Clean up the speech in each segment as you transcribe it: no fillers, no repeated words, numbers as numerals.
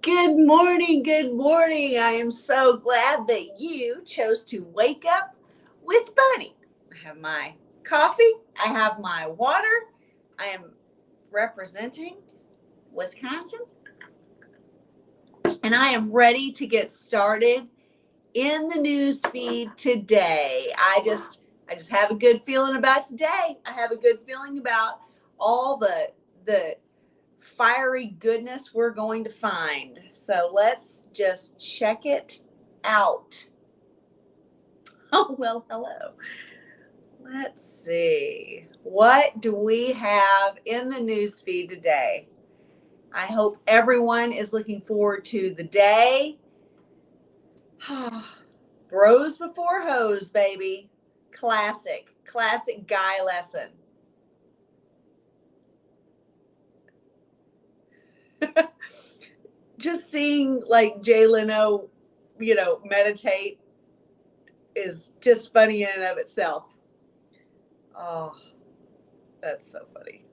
Good morning. Good morning. I am so glad that you chose to wake up with Bunny. I have my coffee. I have my water. I am representing Wisconsin. And I am ready to get started in the news feed today. I just have a good feeling about today. I have a good feeling about all the fiery goodness we're going to find. So let's just check it out. Oh, well, hello. Let's see. What do we have in the newsfeed today? I hope everyone is looking forward to the day. Bros before hoes, baby. Classic guy lesson. Just seeing like Jay Leno, meditate is just funny in and of itself. Oh, that's so funny.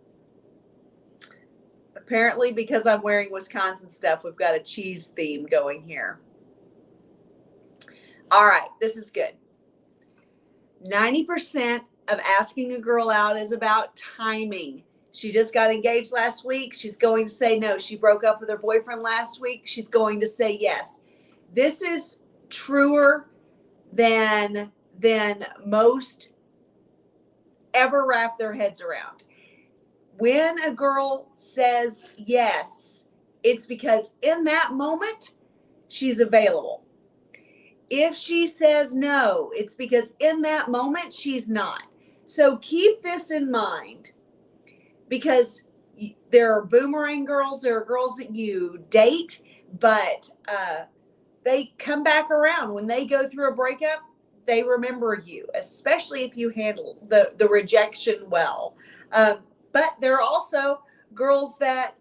Apparently, because I'm wearing Wisconsin stuff, we've got a cheese theme going here. All right, this is good. 90% of asking a girl out is about timing. She just got engaged last week. She's going to say no. She broke up with her boyfriend last week. She's going to say yes. This is truer than most ever wrap their heads around. When a girl says yes, it's because in that moment, she's available. If she says no, it's because in that moment, she's not. So keep this in mind, because there are boomerang girls, there are girls that you date, but they come back around. When they go through a breakup, they remember you, especially if you handle the rejection well. But there are also girls that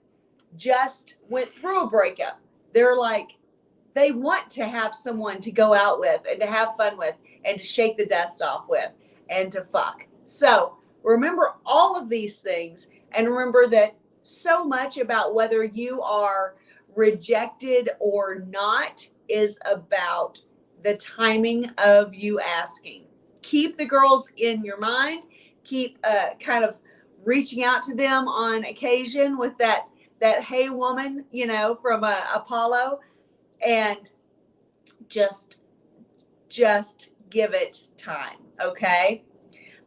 just went through a breakup. They're like, they want to have someone to go out with and to have fun with and to shake the dust off with and to fuck. So remember all of these things, and remember that so much about whether you are rejected or not is about the timing of you asking. Keep the girls in your mind. Keep kind of reaching out to them on occasion with that hey woman, from Apollo, and just give it time, okay?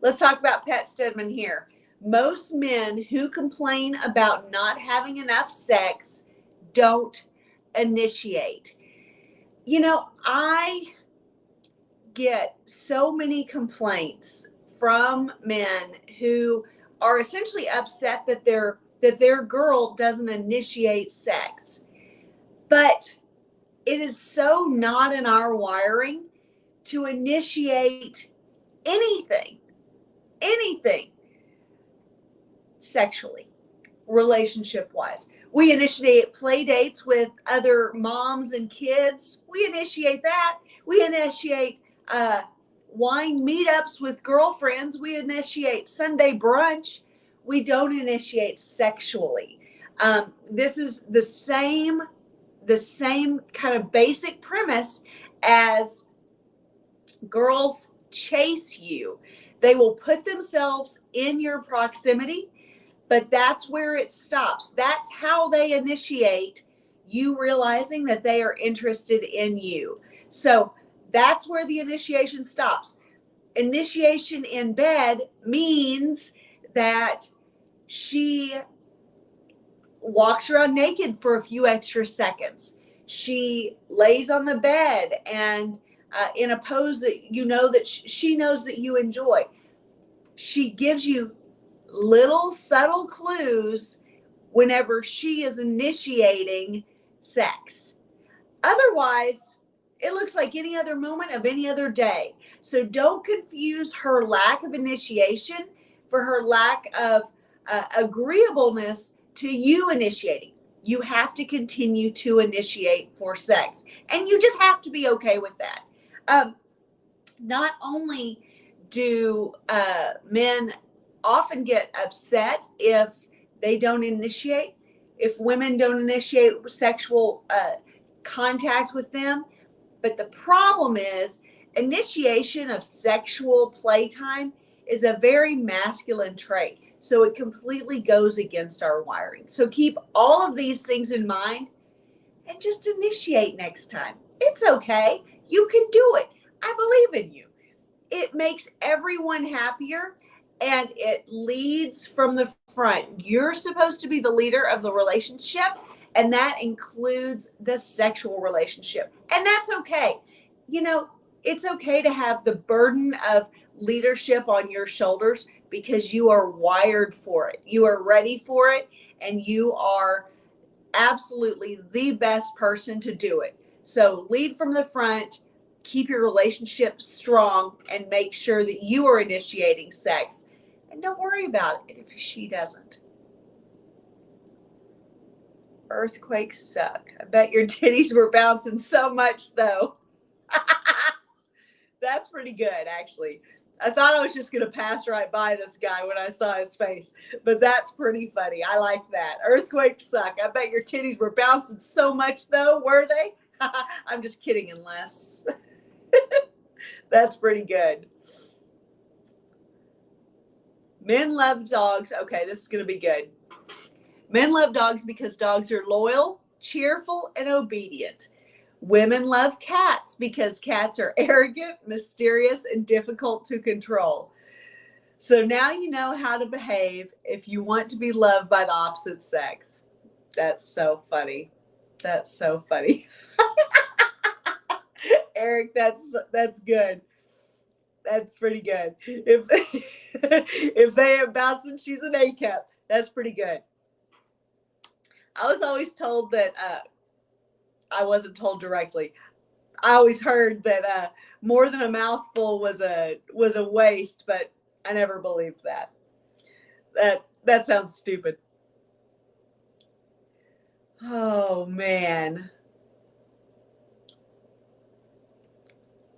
Let's talk about Pat Stedman here. Most men who complain about not having enough sex don't initiate. I get so many complaints from men who are essentially upset that their girl doesn't initiate sex. But it is so not in our wiring to initiate anything sexually, relationship-wise. We initiate play dates with other moms and kids. We initiate that. We initiate wine meetups with girlfriends. We initiate Sunday brunch. We don't initiate sexually. This is the same kind of basic premise as girls chase you. They will put themselves in your proximity, but that's where it stops. That's how they initiate you realizing that they are interested in you. So that's where the initiation stops. Initiation in bed means that she walks around naked for a few extra seconds. She lays on the bed and in a pose that that she knows that you enjoy. She gives you little subtle clues whenever she is initiating sex. Otherwise, it looks like any other moment of any other day. So don't confuse her lack of initiation for her lack of agreeableness to you initiating. You have to continue to initiate for sex, and you just have to be okay with that. Not only do men often get upset if they don't initiate, if women don't initiate sexual contact with them. But the problem is, initiation of sexual playtime is a very masculine trait. So it completely goes against our wiring. So keep all of these things in mind and just initiate next time. It's okay. You can do it. I believe in you. It makes everyone happier and it leads from the front. You're supposed to be the leader of the relationship, and that includes the sexual relationship. And that's okay. You know, it's okay to have the burden of leadership on your shoulders because you are wired for it. You are ready for it, and you are absolutely the best person to do it. So lead from the front, keep your relationship strong, and make sure that you are initiating sex. And don't worry about it if she doesn't. Earthquakes suck. I bet your titties were bouncing so much, though. That's pretty good, actually. I thought I was just going to pass right by this guy when I saw his face, but that's pretty funny. I like that. Earthquakes suck. I bet your titties were bouncing so much, though, were they? I'm just kidding, unless. That's pretty good. Men love dogs. Okay, this is going to be good. Men love dogs because dogs are loyal, cheerful, and obedient. Women love cats because cats are arrogant, mysterious, and difficult to control. So now you know how to behave if you want to be loved by the opposite sex. That's so funny. That's so funny. Eric, that's good. That's pretty good. If they ain't bouncing, she's an A-cup. That's pretty good. I was always told that I wasn't told directly. I always heard that more than a mouthful was a waste, but I never believed that. That sounds stupid. Oh man.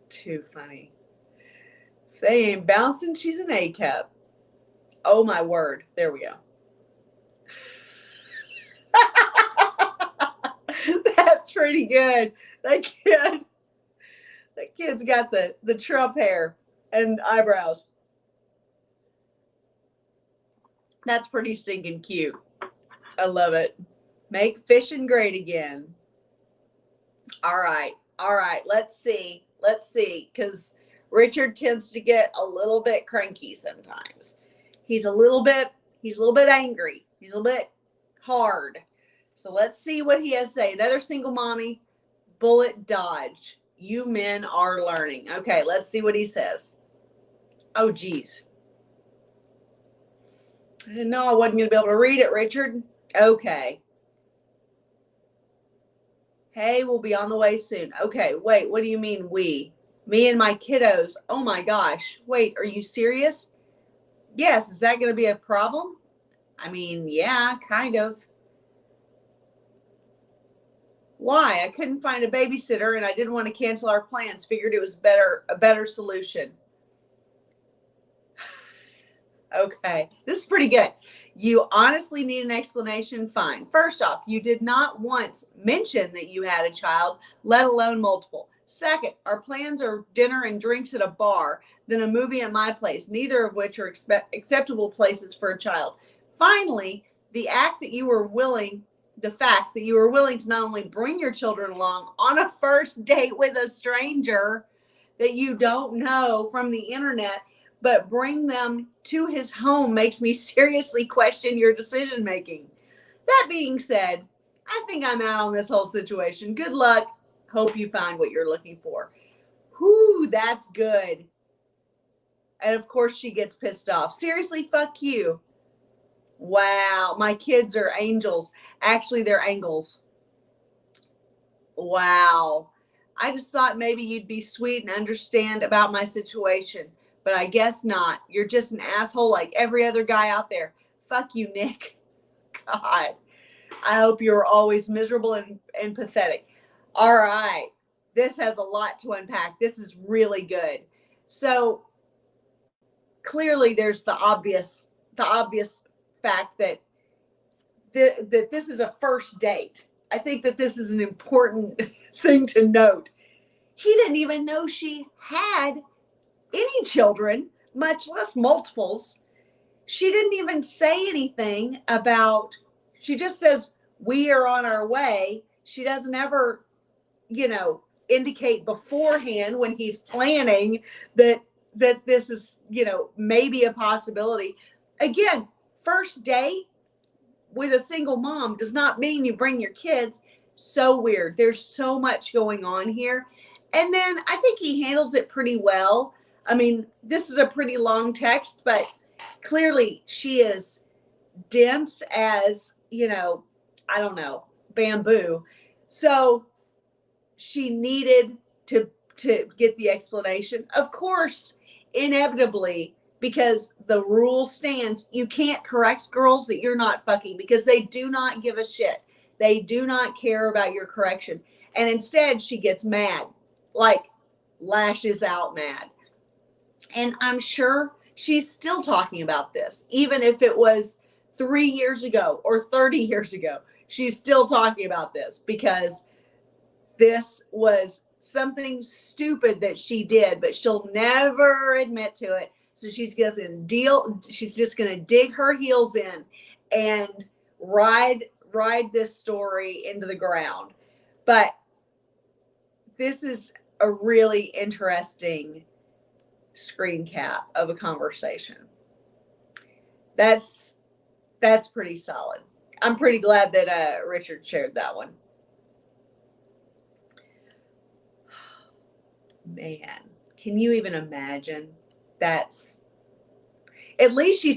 Too funny. If they ain't bouncing, she's an A-cup. Oh my word. There we go. That's pretty good. That kid's got the Trump hair and eyebrows. That's pretty stinking cute. I love it. Make fishing great again. All right. Let's see. Because Richard tends to get a little bit cranky sometimes. He's a little bit angry. He's a little bit hard. So let's see what he has to say. Another single mommy, bullet dodge. You men are learning. Okay, let's see what he says. Oh, geez. I didn't know I wasn't going to be able to read it, Richard. Okay. Hey, we'll be on the way soon. Okay, wait, what do you mean we? Me and my kiddos. Oh my gosh. Wait, are you serious? Yes, is that going to be a problem? I mean, yeah, kind of. Why? I couldn't find a babysitter and I didn't want to cancel our plans. Figured it was a better solution. Okay, this is pretty good. You honestly need an explanation? Fine. First off, you did not once mention that you had a child, let alone multiple. Second, our plans are dinner and drinks at a bar, then a movie at my place, neither of which are acceptable places for a child. Finally, the fact that you were willing to not only bring your children along on a first date with a stranger that you don't know from the internet, but bring them to his home makes me seriously question your decision making. That being said, I think I'm out on this whole situation. Good luck. Hope you find what you're looking for. Whoo, that's good. And of course she gets pissed off. Seriously, fuck you. Wow, my kids are angels. Actually, they're angles. Wow. I just thought maybe you'd be sweet and understand about my situation. But I guess not. You're just an asshole like every other guy out there. Fuck you, Nick. God. I hope you're always miserable and pathetic. All right. This has a lot to unpack. This is really good. So clearly there's the obvious fact that that this is a first date. I think that this is an important thing to note. He didn't even know she had any children, much less multiples. She didn't even say anything about, she just says, we are on our way. She doesn't ever, indicate beforehand when he's planning that this is, maybe a possibility. Again, first date with a single mom does not mean you bring your kids. So weird. There's so much going on here. And then I think he handles it pretty well. I mean, this is a pretty long text, but clearly she is dense as, I don't know, bamboo. So she needed to get the explanation. Of course, inevitably, because the rule stands, you can't correct girls that you're not fucking, because they do not give a shit. They do not care about your correction. And instead, she gets mad, like lashes out mad. And I'm sure she's still talking about this, even if it was 3 years ago or 30 years ago. She's still talking about this because this was something stupid that she did, but she'll never admit to it. So she's just going to dig her heels in and ride this story into the ground. But this is a really interesting screen cap of a conversation. That's pretty solid. I'm pretty glad that Richard shared that one. Man, can you even imagine? That's, at least she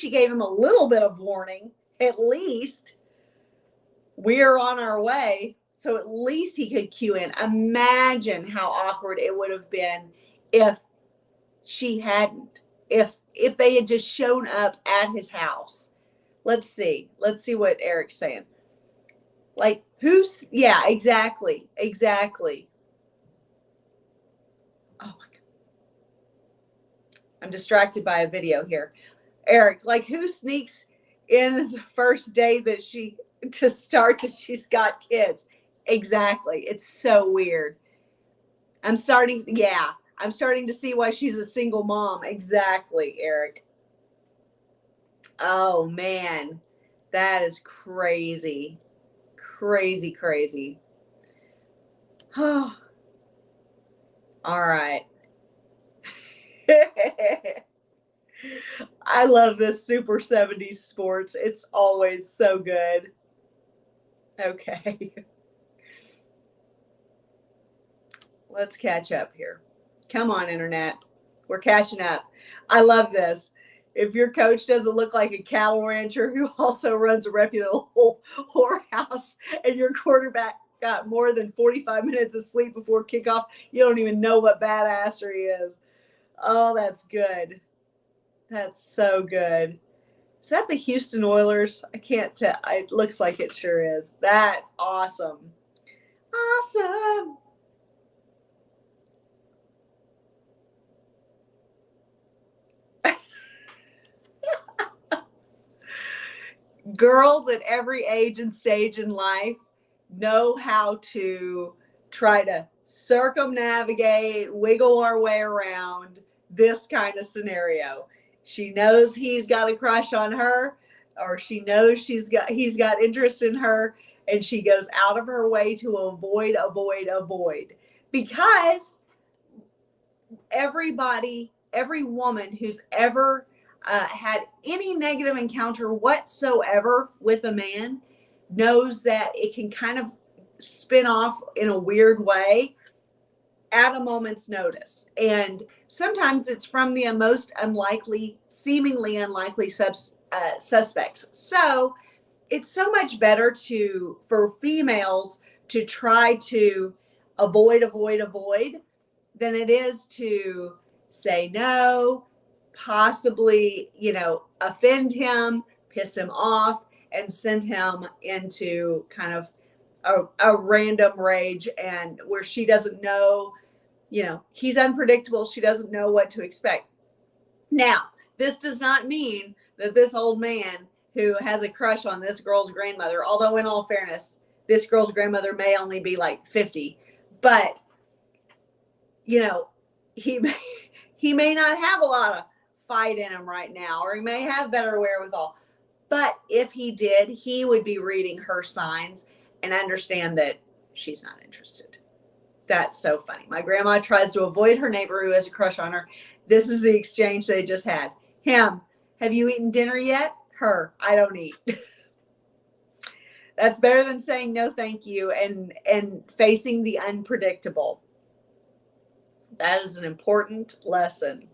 gave him a little bit of warning. At least we're on our way. So at least he could cue in. Imagine how awkward it would have been if she hadn't, if they had just shown up at his house. Let's see what Eric's saying. Like, yeah, exactly. Oh my God. I'm distracted by a video here. Eric, like, who sneaks in as a first day that she's got kids? Exactly. It's so weird. I'm starting to see why she's a single mom. Exactly, Eric. Oh man, that is crazy. Crazy. Oh. All right. I love this Super 70s sports. It's always so good. Okay. Let's catch up here. Come on, internet. We're catching up. I love this. If your coach doesn't look like a cattle rancher who also runs a reputable whorehouse and your quarterback got more than 45 minutes of sleep before kickoff, you don't even know what badassery is. Oh, that's good. That's so good. Is that the Houston Oilers? I can't tell. It looks like it sure is. That's awesome. Awesome. Girls at every age and stage in life know how to try to circumnavigate, wiggle our way around this kind of scenario. She knows he's got a crush on her, or she knows he's got interest in her, and she goes out of her way to avoid. Because every woman who's ever had any negative encounter whatsoever with a man knows that it can kind of spin off in a weird way at a moment's notice. And sometimes it's from the most seemingly unlikely suspects. So it's so much better for females to try to avoid than it is to say no, possibly, offend him, piss him off, and send him into kind of a random rage, and where she doesn't know, he's unpredictable. She doesn't know what to expect. Now, this does not mean that this old man who has a crush on this girl's grandmother, although in all fairness, this girl's grandmother may only be like 50, but you know, he may not have a lot of fight in him right now, or he may have better wherewithal. But if he did, he would be reading her signs and understand that she's not interested. That's so funny. My grandma tries to avoid her neighbor who has a crush on her. This is the exchange they just had. Him, have you eaten dinner yet? Her, I don't eat. That's better than saying no thank you and facing the unpredictable. That is an important lesson.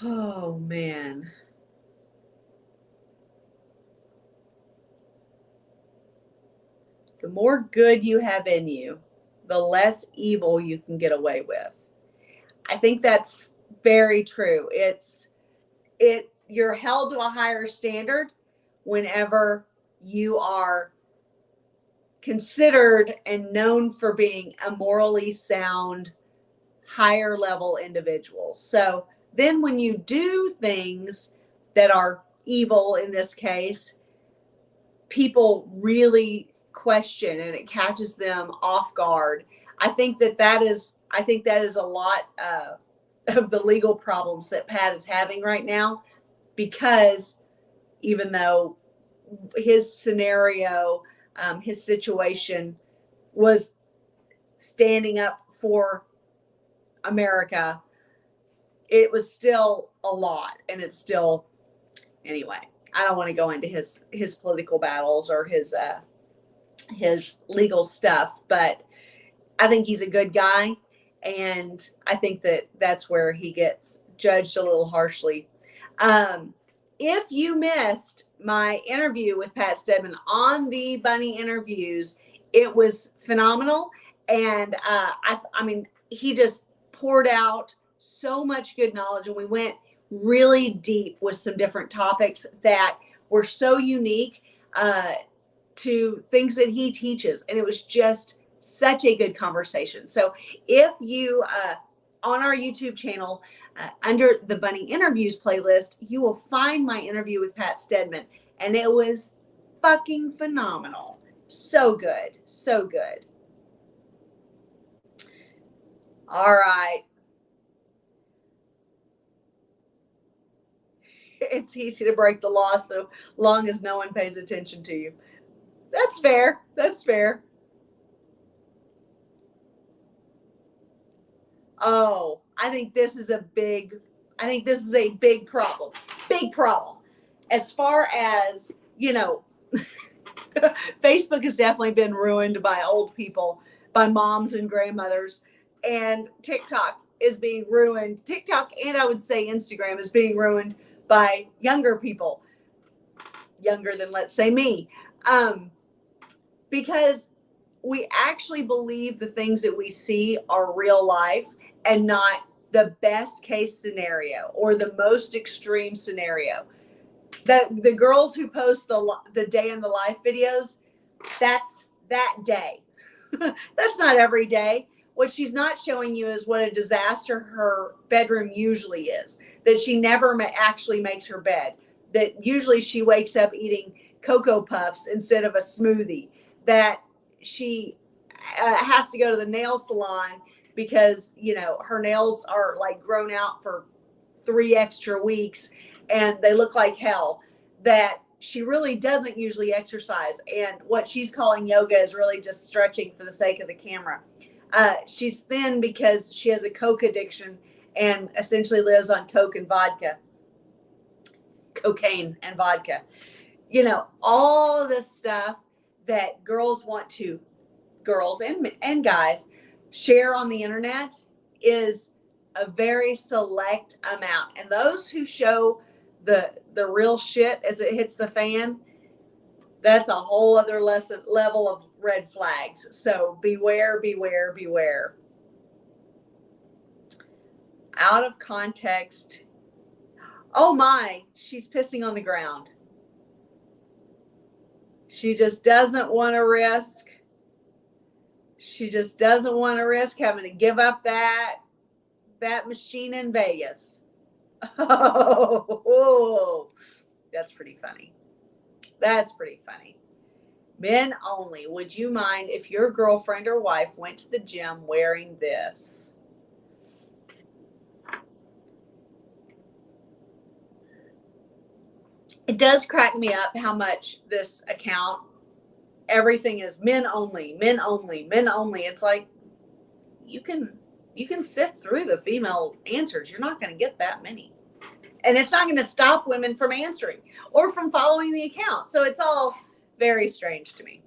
Oh, man. The more good you have in you, the less evil you can get away with. I think that's very true. You're held to a higher standard whenever you are considered and known for being a morally sound, higher level individual. So then when you do things that are evil in this case, people really question and it catches them off guard. I think that is a lot of the legal problems that Pat is having right now, because even though his scenario, his situation was standing up for America, it was still a lot, and it's still, anyway, I don't want to go into his political battles or his legal stuff, but I think he's a good guy, and I think that's where he gets judged a little harshly. If you missed my interview with Pat Stedman on the Bunny interviews, it was phenomenal, and I mean, he just poured out so much good knowledge, and we went really deep with some different topics that were so unique to things that he teaches, and it was just such a good conversation. So if you on our YouTube channel, under the Bunny interviews playlist, you will find my interview with Pat Stedman, and it was fucking phenomenal. So good, so good. All right. It's easy to break the law so long as no one pays attention to you. That's fair. That's fair. Oh, I think this is a big problem. Big problem. As far as, Facebook has definitely been ruined by old people, by moms and grandmothers, and TikTok is being ruined. TikTok, and I would say Instagram, is being ruined by younger people, younger than, let's say, me, because we actually believe the things that we see are real life and not the best case scenario or the most extreme scenario. The girls who post the day in the life videos, that's that day. That's not every day. What she's not showing you is what a disaster her bedroom usually is, that she never actually makes her bed, that usually she wakes up eating Cocoa Puffs instead of a smoothie, that she has to go to the nail salon because, her nails are like grown out for 3 extra weeks and they look like hell, that she really doesn't usually exercise. And what she's calling yoga is really just stretching for the sake of the camera. She's thin because she has a Coke addiction and essentially lives on cocaine and vodka. All of this stuff that girls and guys share on the internet is a very select amount. And those who show the real shit as it hits the fan, that's a whole other level of red flags. So beware, beware, beware. Out of context. Oh my, she's pissing on the ground. She just doesn't want to risk. She just doesn't want to risk having to give up that machine in Vegas. Oh, that's pretty funny. That's pretty funny. Men only. Would you mind if your girlfriend or wife went to the gym wearing this? It does crack me up how much this account, everything is men only, men only, men only. It's like you can sift through the female answers. You're not going to get that many. And it's not going to stop women from answering or from following the account. So it's all very strange to me.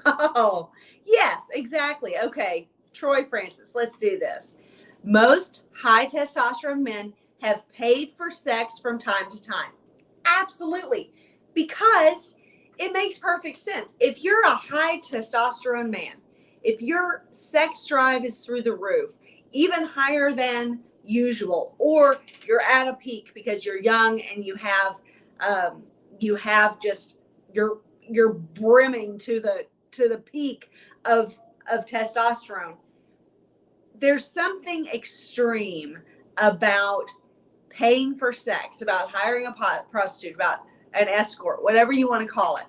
Oh, yes, exactly. Okay, Troy Francis, let's do this. Most high testosterone men have paid for sex from time to time. Absolutely. Because it makes perfect sense. If you're a high testosterone man, if your sex drive is through the roof, even higher than usual, or you're at a peak because you're young and you have just you're brimming to the peak of testosterone. There's something extreme about paying for sex, about hiring a prostitute, about an escort, whatever you want to call it,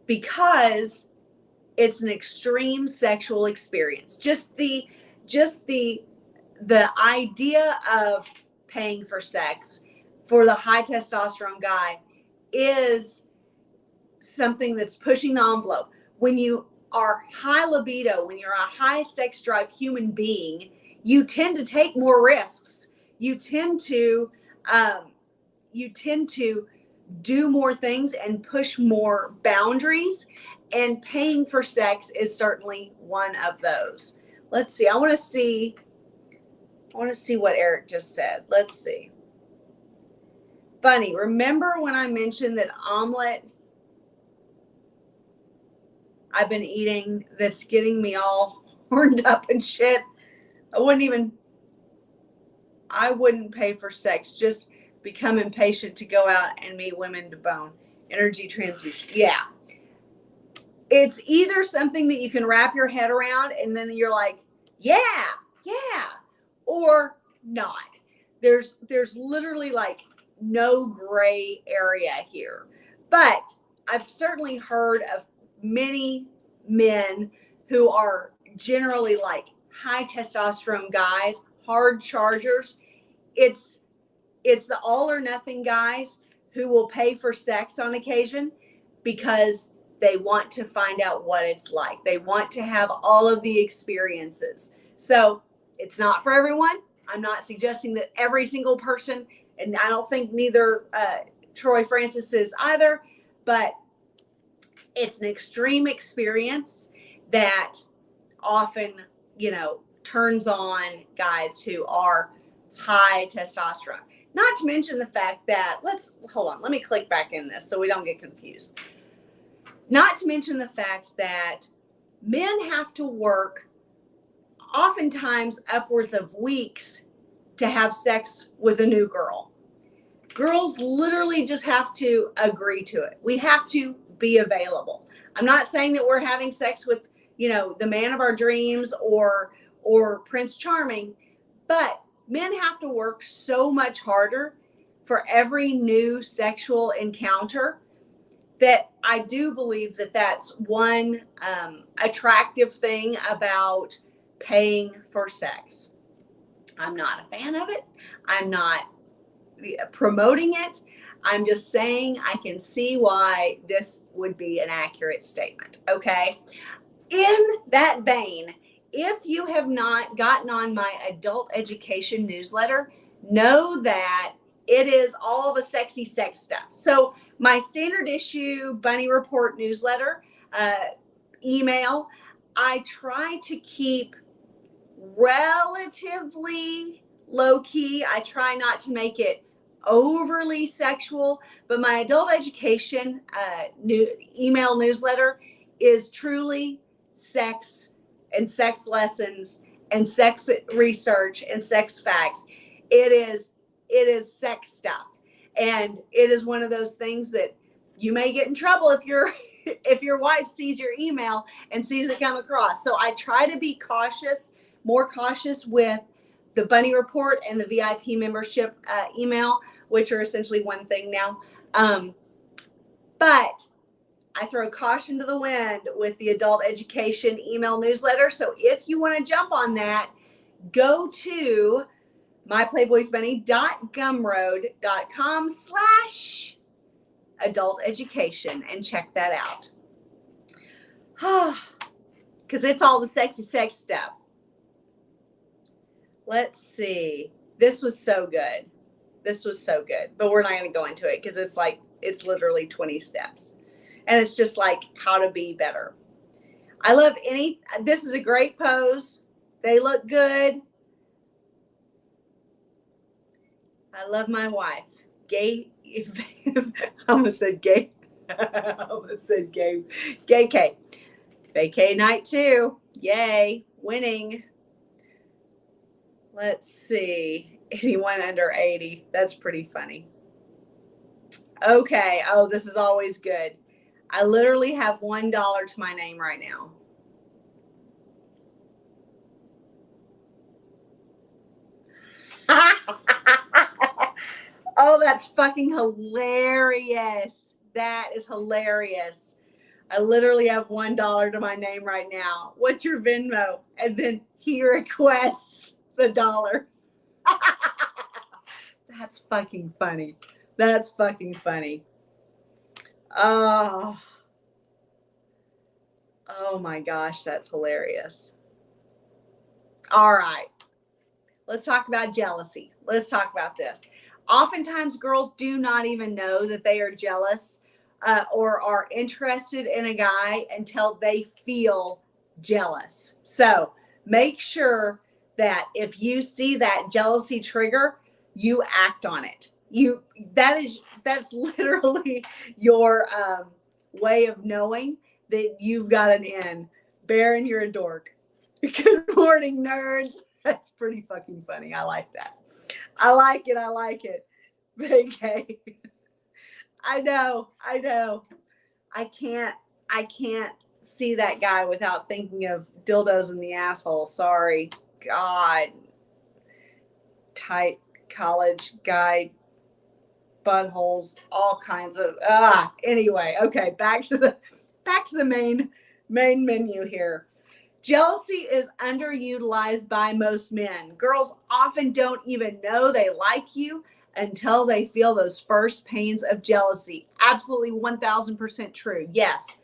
because it's an extreme sexual experience. Just the idea of paying for sex for the high testosterone guy is something that's pushing the envelope. When you are high libido, when you're a high sex drive human being, you tend to take more risks. You tend to do more things and push more boundaries, and paying for sex is certainly one of those. Let's see. I want to see what Eric just said. Let's see. Bunny, remember when I mentioned that omelet I've been eating that's getting me all horned up and shit? I wouldn't pay for sex. Just become impatient to go out and meet women to bone. Energy transfusion. Yeah. It's either something that you can wrap your head around and then you're like, yeah, or not. There's literally like no gray area here. But I've certainly heard of many men who are generally like high testosterone guys, hard chargers. It's the all or nothing guys who will pay for sex on occasion because they want to find out what it's like. They want to have all of the experiences. So it's not for everyone. I'm not suggesting that every single person, and I don't think neither Troy Francis is either, but it's an extreme experience that often, turns on guys who are high testosterone. Not to mention the fact that, let me click back in this so we don't get confused. Not to mention the fact that men have to work oftentimes upwards of weeks to have sex with a new girl. Girls literally just have to agree to it. We have to be available. I'm not saying that we're having sex with, the man of our dreams or Prince Charming, but men have to work so much harder for every new sexual encounter that I do believe that that's one attractive thing about paying for sex. I'm not a fan of it. I'm not promoting it. I'm just saying I can see why this would be an accurate statement. Okay. In that vein, if you have not gotten on my adult education newsletter, know that it is all the sexy sex stuff. So my standard issue Bunny Report newsletter, email, I try to keep relatively low key. I try not to make it overly sexual, but my adult education email newsletter is truly sex and sex lessons and sex research and sex facts. It is sex stuff. And it is one of those things that you may get in trouble if you're if your wife sees your email and sees it come across. So I try to be more cautious with the Bunny Report and the VIP membership email, which are essentially one thing now. But I throw caution to the wind with the adult education email newsletter. So if you want to jump on that, go to myplayboysbunny.gumroad.com/adult education and check that out. Because it's all the sexy sex stuff. Let's see. This was so good. But we're not going to go into it because it's literally 20 steps. And it's just like how to be better. I love this is a great pose. They look good. I love my wife. I almost said gay. Gay K. Vacay night 2. Yay. Winning. Let's see. Anyone under 80. That's pretty funny. Okay. Oh, this is always good. I literally have $1 to my name right now. Oh, that's fucking hilarious. That is hilarious. I literally have $1 to my name right now. What's your Venmo? And then he requests the $1. That's fucking funny. Oh my gosh, that's hilarious. All right. Let's talk about jealousy. Let's talk about this. Oftentimes, girls do not even know that they are jealous or are interested in a guy until they feel jealous. So make sure that if you see that jealousy trigger, you act on it. That's literally your way of knowing that you've got an in. Baron, you're a dork. Good morning, nerds. That's pretty fucking funny. I like that. I like it. Okay. I know. I can't see that guy without thinking of dildos in the asshole. Sorry. God. Tight college guy buttholes, all kinds of anyway. Okay, back to the main menu here. Jealousy is underutilized by most men. Girls often don't even know they like you until they feel those first pains of jealousy. Absolutely 1000% true. Yes.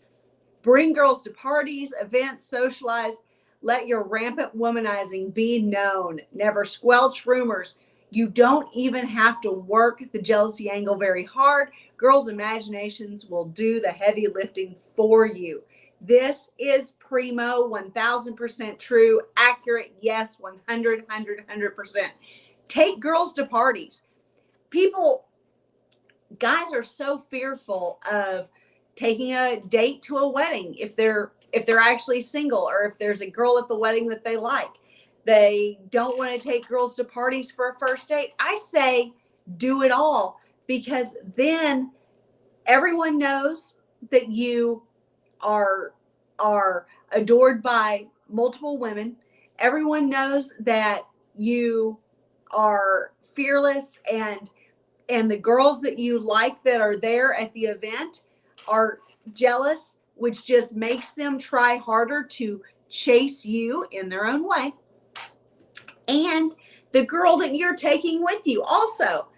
Bring girls to parties, events, socialize. Let your rampant womanizing be known. Never squelch rumors. You don't even have to work the jealousy angle very hard. Girls' imaginations will do the heavy lifting for you. This is primo, 1000% true, accurate, yes, 100%. Take girls to parties. Guys are so fearful of taking a date to a wedding if they're actually single, or if there's a girl at the wedding that they like. They don't want to take girls to parties for a first date. I say do it all, because then everyone knows that you are adored by multiple women. Everyone knows that you are fearless, and the girls that you like that are there at the event are jealous, which just makes them try harder to chase you in their own way. And the girl that you're taking with you also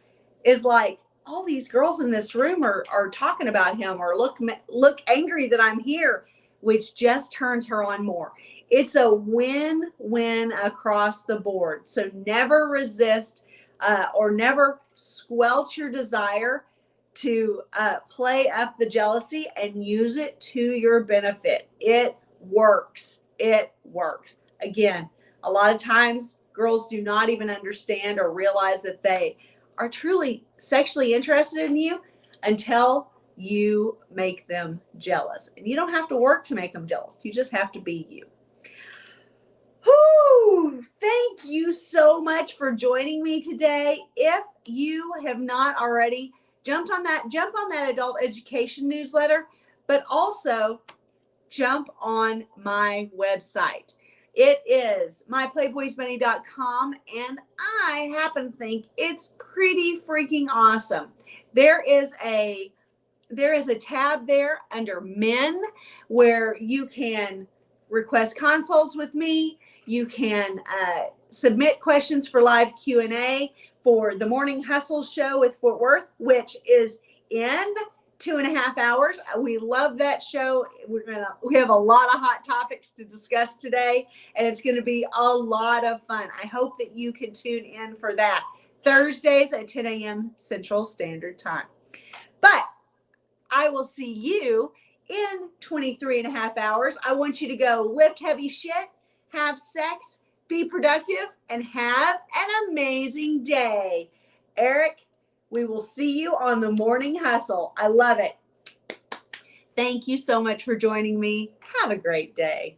is like, all these girls in this room are talking about him, or look angry that I'm here, which just turns her on more. It's a win-win across the board. So never resist or never squelch your desire to play up the jealousy, and use it to your benefit. It works. Again, a lot of times girls do not even understand or realize that they are truly sexually interested in you until you make them jealous. And you don't have to work to make them jealous. You just have to be you. Whew, thank you so much for joining me today. If you have not already, jump on that adult education newsletter. but also jump on my website. It is myplayboysbunny.com, and I happen to think it's pretty freaking awesome. There is a tab there under men where you can request consults with me. You can submit questions for live Q&A for the Morning Hustle show with Fort Worth, which is in 2.5 hours. We love that show. We have a lot of hot topics to discuss today, and it's going to be a lot of fun. I hope that you can tune in for that. Thursdays at 10 a.m. Central Standard Time. But I will see you in 23.5 hours. I want you to go lift heavy shit, have sex, be productive, and have an amazing day. Eric, we will see you on the Morning Hustle. I love it. Thank you so much for joining me. Have a great day.